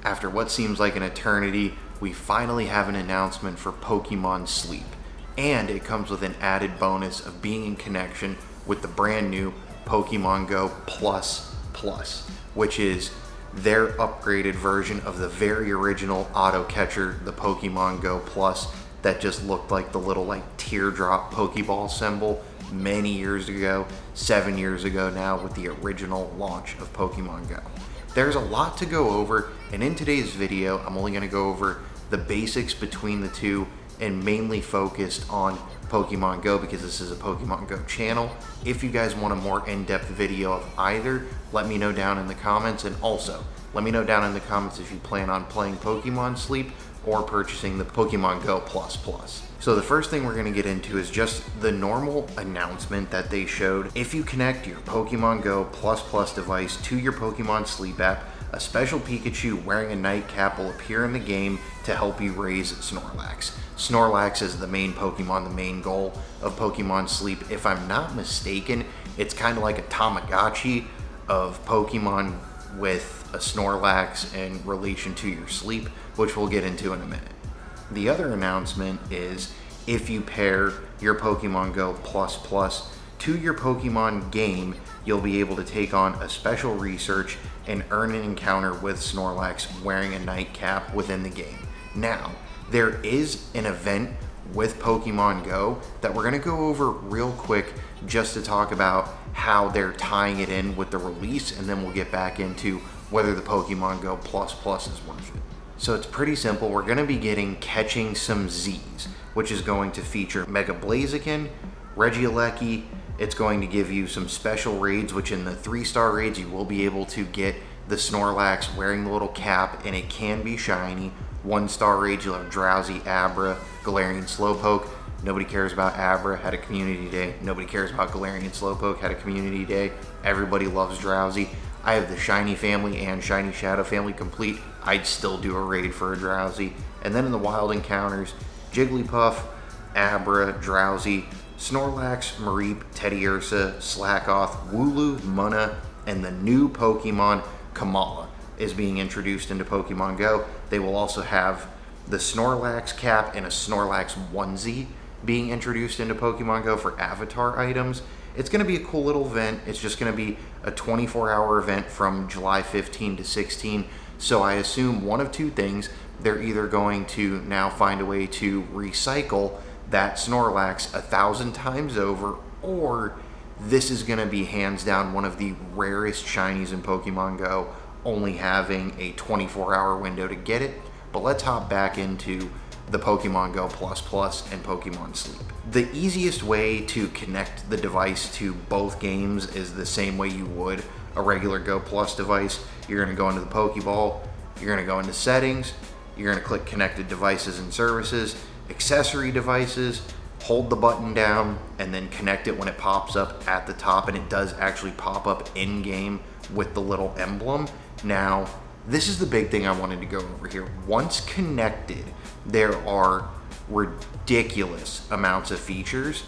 After what seems like an eternity, we finally have an announcement for Pokemon Sleep. And it comes with an added bonus of being in connection with the brand new Pokemon GO Plus, which is their upgraded version of the very original auto catcher, the Pokemon GO Plus, that just looked like the little teardrop Pokeball symbol many years ago, 7 years ago now, with the original launch of Pokemon Go. There's a lot to go over, and in today's video, I'm only going to go over the basics between the two and mainly focused on Pokemon Go because this is a Pokemon Go channel. If you guys want a more in-depth video of either, let me know down in the comments, and also let me know down in the comments if you plan on playing Pokemon Sleep or purchasing the Pokemon Go Plus. So the first thing we're going to get into is just the normal announcement that they showed. If you connect your Pokemon Go Plus device to your Pokemon Sleep app, a special Pikachu wearing a nightcap will appear in the game to help you raise Snorlax. Snorlax is the main Pokemon, the main goal of Pokemon Sleep. If I'm not mistaken, it's kind of like a Tamagotchi of Pokemon with a Snorlax in relation to your sleep, which we'll get into in a minute. The other announcement is if you pair your Pokemon Go Plus to your Pokemon game, you'll be able to take on a special research and earn an encounter with Snorlax wearing a nightcap within the game. Now, there is an event with Pokemon Go that we're going to go over real quick just to talk about how they're tying it in with the release, and then we'll get back into whether the Pokemon Go Plus is worth it. So it's pretty simple. We're going to be getting Catching Some Z's, which is going to feature Mega Blaziken, Regieleki. It's going to give you some special raids, which in the 3-star raids you will be able to get the Snorlax wearing the little cap, and it can be shiny. 1-star raids you'll have Drowsy, Abra, Galarian Slowpoke. Nobody cares about Abra, had a community day. Nobody cares about Galarian Slowpoke, had a community day. Everybody loves Drowsy. I have the Shiny family and Shiny Shadow family complete. I'd still do a raid for a Drowsy. And then in the wild encounters, Jigglypuff, Abra, Drowsy, Snorlax, Mareep, Teddiursa, Slackoth, Wooloo, Munna, and the new Pokemon Kamala is being introduced into Pokemon Go. They will also have the Snorlax cap and a Snorlax onesie being introduced into Pokemon Go for avatar items. It's going to be a cool little event. It's just going to be a 24-hour event from July 15 to 16. So I assume one of two things. They're either going to now find a way to recycle that Snorlax 1,000 times over, or this is going to be hands down one of the rarest shinies in Pokemon Go, only having a 24-hour window to get it. But let's hop back into the Pokemon Go Plus and Pokemon Sleep. The easiest way to connect the device to both games is the same way you would a regular Go Plus device. You're going to go into the Pokeball, you're going to go into Settings, you're going to click Connected Devices and Services, Accessory Devices, hold the button down, and then connect it when it pops up at the top, and it does actually pop up in-game with the little emblem. Now, this is the big thing I wanted to go over here. Once connected, there are ridiculous amounts of features.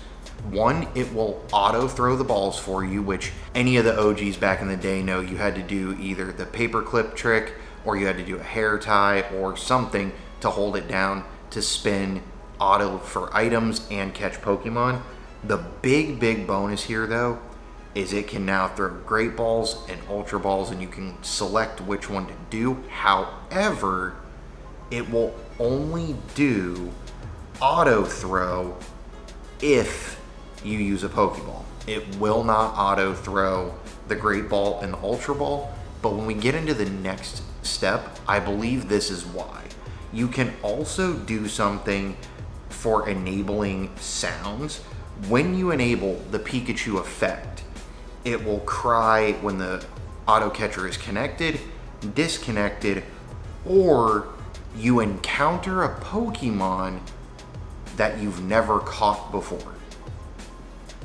One, it will auto throw the balls for you, which any of the OGs back in the day know you had to do either the paperclip trick or you had to do a hair tie or something to hold it down to spin auto for items and catch Pokemon. The big bonus here though is it can now throw Great Balls and Ultra Balls, and you can select which one to do. However, it will only do auto throw if you use a Pokeball. It will not auto throw the Great Ball and the Ultra Ball, but when we get into the next step, I believe this is why. You can also do something for enabling sounds. When you enable the Pikachu effect, it will cry when the auto catcher is connected, disconnected, or you encounter a Pokemon that you've never caught before.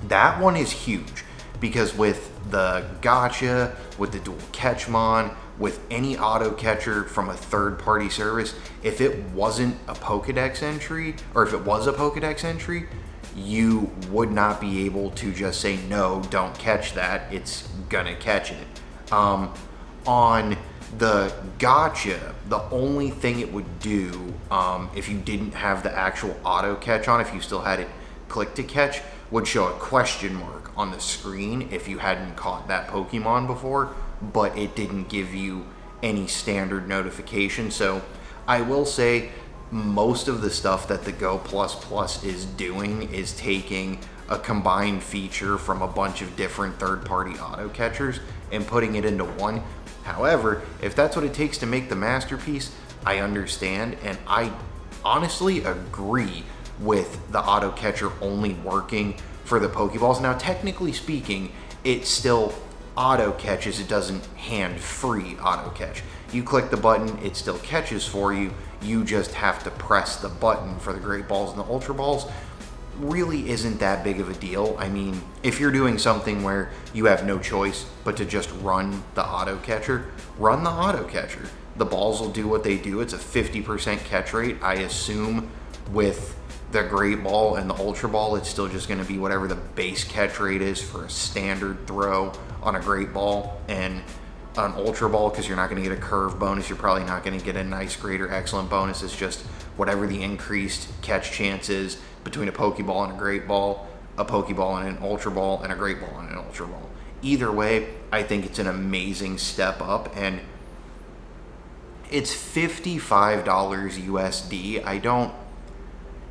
That one is huge because with the Gacha, with the dual Catchmon, with any auto catcher from a third-party service, if it wasn't a Pokedex entry, or if it was a Pokedex entry, you would not be able to just say, no, don't catch that. It's gonna catch it. On The gotcha, the only thing it would do if you didn't have the actual auto catch on, if you still had it click to catch, would show a question mark on the screen if you hadn't caught that Pokemon before, but it didn't give you any standard notification. So I will say most of the stuff that the Go Plus Plus is doing is taking a combined feature from a bunch of different third-party auto catchers and putting it into one. However, if that's what it takes to make the masterpiece, I understand, and I honestly agree with the auto catcher only working for the Pokeballs. Now, technically speaking, it still auto catches, it doesn't hand-free auto catch. You click the button, it still catches for you, you just have to press the button for the Great Balls and the Ultra Balls. Really isn't that big of a deal. I mean, if you're doing something where you have no choice but to just run the auto catcher, run the auto catcher. The balls will do what they do. It's a 50% catch rate. I assume with the Great Ball and the Ultra Ball, it's still just going to be whatever the base catch rate is for a standard throw on a Great Ball and an Ultra Ball, because you're not going to get a curve bonus. You're probably not going to get a nice, great, or excellent bonus. It's just whatever the increased catch chance is between a Pokeball and a Great Ball, a Pokeball and an Ultra Ball, and a Great Ball and an Ultra Ball. Either way, I think it's an amazing step up, and it's $55 USD. I don't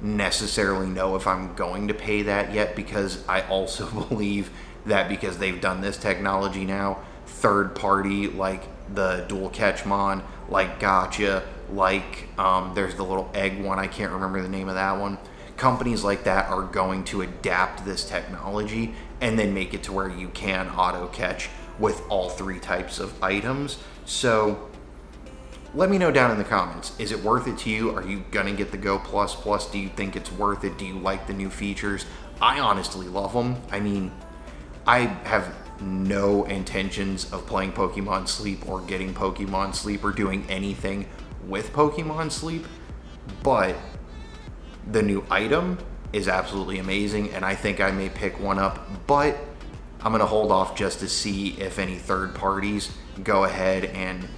necessarily know if I'm going to pay that yet, because I also believe that because they've done this technology now, third party like the Dual Catchmon, like Gotcha, like there's the little egg one, I can't remember the name of that one. Companies like that are going to adapt this technology and then make it to where you can auto catch with all three types of items. So let me know down in the comments, is it worth it to you? Are you gonna get the Go Plus Plus? Do you think it's worth it? Do you like the new features? I honestly love them. I mean, I have no intentions of playing Pokemon Sleep or getting Pokemon Sleep or doing anything with Pokemon Sleep, but the new item is absolutely amazing, and I think I may pick one up, but I'm gonna hold off just to see if any third parties go ahead and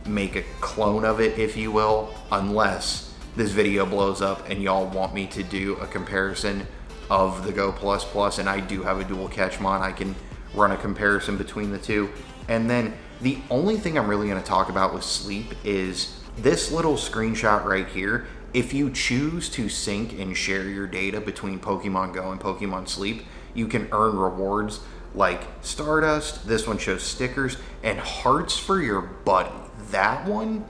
make a clone of it, if you will, unless this video blows up and y'all want me to do a comparison of the Go Plus Plus, and I do have a Dual Catchmon. I can run a comparison between the two. And then the only thing I'm really going to talk about with Sleep is this little screenshot right here. If you choose to sync and share your data between Pokemon Go and Pokemon Sleep, you can earn rewards like Stardust. This one shows stickers and hearts for your buddy. That one,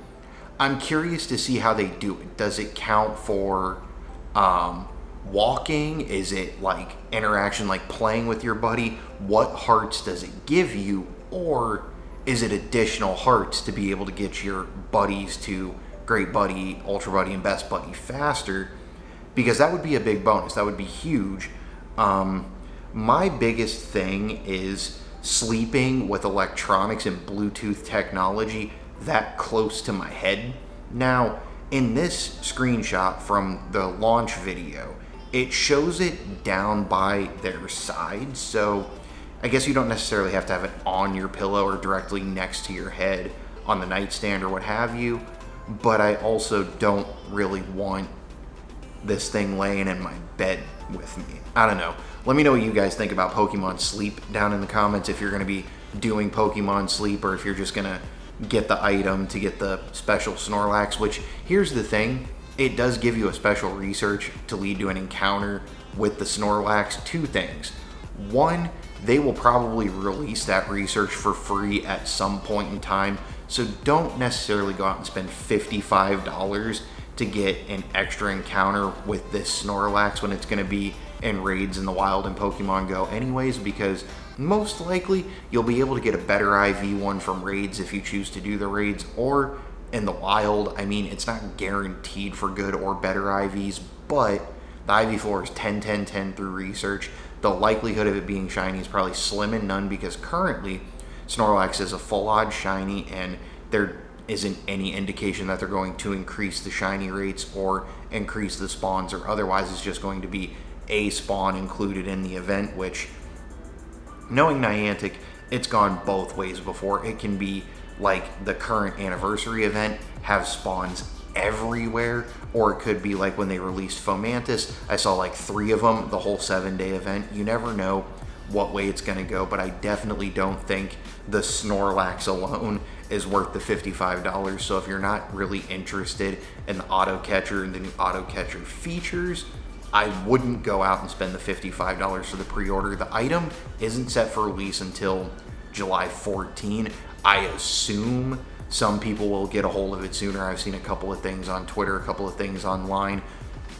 I'm curious to see how they do it. Does it count for walking? Is it like interaction, like playing with your buddy? What hearts does it give you? Or is it additional hearts to be able to get your buddies to Great Buddy, Ultra Buddy, and Best Buddy faster? Because that would be a big bonus. That would be huge. My biggest thing is sleeping with electronics and Bluetooth technology that close to my head. Now, in this screenshot from the launch video, it shows it down by their side, so I guess you don't necessarily have to have it on your pillow or directly next to your head on the nightstand or what have you, but I also don't really want this thing laying in my bed with me. I don't know. Let me know what you guys think about Pokemon Sleep down in the comments, if you're going to be doing Pokemon Sleep or if you're just going to get the item to get the special Snorlax, which, here's the thing, it does give you a special research to lead to an encounter with the Snorlax. Two things. One, they will probably release that research for free at some point in time, so don't necessarily go out and spend $55 to get an extra encounter with this Snorlax when it's going to be in raids in the wild in Pokemon Go anyways, because most likely you'll be able to get a better IV one from raids if you choose to do the raids, or in the wild. I mean, it's not guaranteed for good or better IVs, but the IV floor is 10, 10, 10 through research. The likelihood of it being shiny is probably slim and none, because currently Snorlax is a full odd shiny and there isn't any indication that they're going to increase the shiny rates or increase the spawns, or otherwise it's just going to be a spawn included in the event, which, knowing Niantic, it's gone both ways before. It can be like the current anniversary event, have spawns everywhere, or it could be like when they released Fomantis, I saw like 3 of them the whole 7-day event. You never know what way it's going to go, but I definitely don't think the Snorlax alone is worth the $55. So if you're not really interested in the auto catcher and the new auto catcher features, I wouldn't go out and spend the $55 for the pre-order. The item isn't set for release until July 14. I assume some people will get a hold of it sooner. I've seen a couple of things on Twitter, a couple of things online.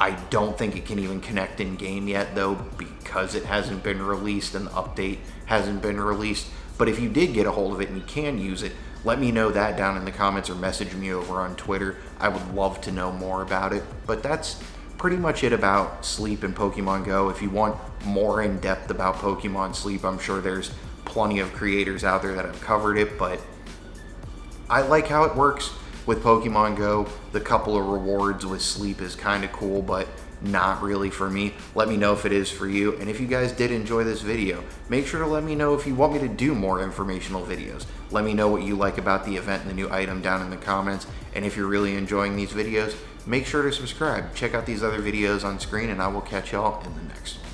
I don't think it can even connect in game yet though, because it hasn't been released and the update hasn't been released. But if you did get a hold of it and you can use it, let me know that down in the comments or message me over on Twitter. I would love to know more about it. But that's pretty much it about Sleep and Pokemon Go. If you want more in depth about Pokemon Sleep, I'm sure there's plenty of creators out there that have covered it, but I like how it works with Pokemon Go. The couple of rewards with Sleep is kind of cool, but not really for me. Let me know if it is for you. And if you guys did enjoy this video, make sure to let me know if you want me to do more informational videos. Let me know what you like about the event and the new item down in the comments. And if you're really enjoying these videos, make sure to subscribe. Check out these other videos on screen, and I will catch y'all in the next one.